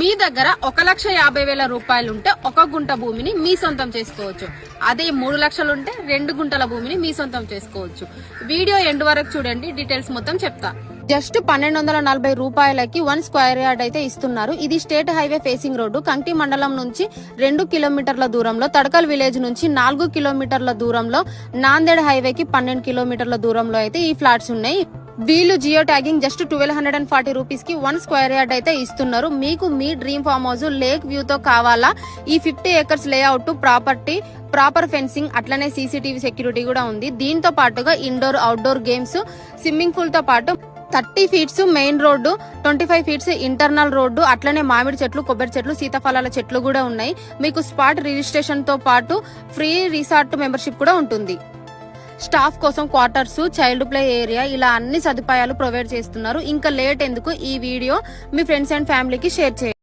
మీ దగ్గర 1,50,000 రూపాయలు ఉంటే 1 గుంట భూమిని మీ సొంతం చేసుకోవచ్చు. అదే 3 లక్షలు ఉంటే 2 గుంటల భూమిని మీ సొంతం చేసుకోవచ్చు. వీడియో ఎండ్ వరకు చూడండి, డీటెయిల్స్ మొత్తం చెప్తా. జస్ట్ 1240 రూపాయలకి 1 స్క్వేర్ యార్డ్ అయితే ఇస్తున్నారు. ఇది స్టేట్ హైవే ఫేసింగ్ రోడ్డు. కంకి మండలం నుంచి 2 కిలోమీటర్ల దూరంలో, తడకల్ విలేజ్ నుంచి 4 కిలోమీటర్ల దూరంలో, నాందేడ్ హైవేకి 12 కిలోమీటర్ల దూరంలో అయితే ఈ ఫ్లాట్స్ ఉన్నాయి. వీళ్ళు జియో ట్యాగింగ్ జస్ట్ 1240 రూపీస్ కి 1 స్క్వేర్ యార్డ్ అయితే ఇస్తున్నారు. మీకు మీ dream farm house lake view తో కావాలా? ఈ 50 acres layout property, proper fencing, అట్లనే సీసీటీవీ సెక్యూరిటీ కూడా ఉంది. దీంతో పాటుగా indoor outdoor games, swimming pool తో పాటు 30 feets main road, 25 feets internal road, అట్లనే మామిడి చెట్లు, కొబ్బరి చెట్లు, సీతాఫలాల చెట్లు కూడా ఉన్నాయి. మీకు స్పాట్ రిజిస్ట్రేషన్ తో పాటు ఫ్రీ రిసార్ట్ మెంబర్షిప్ కూడా ఉంటుంది. స్టాఫ్ కోసం క్వార్టర్స్, చైల్డ్ ప్లే ఏరియా, ఇలా అన్ని సదుపాయాలు ప్రొవైడ్ చేస్తున్నారు. ఇంకా లేట్ ఎందుకు, ఈ వీడియో మీ ఫ్రెండ్స్ అండ్ ఫ్యామిలీకి షేర్ చేయండి.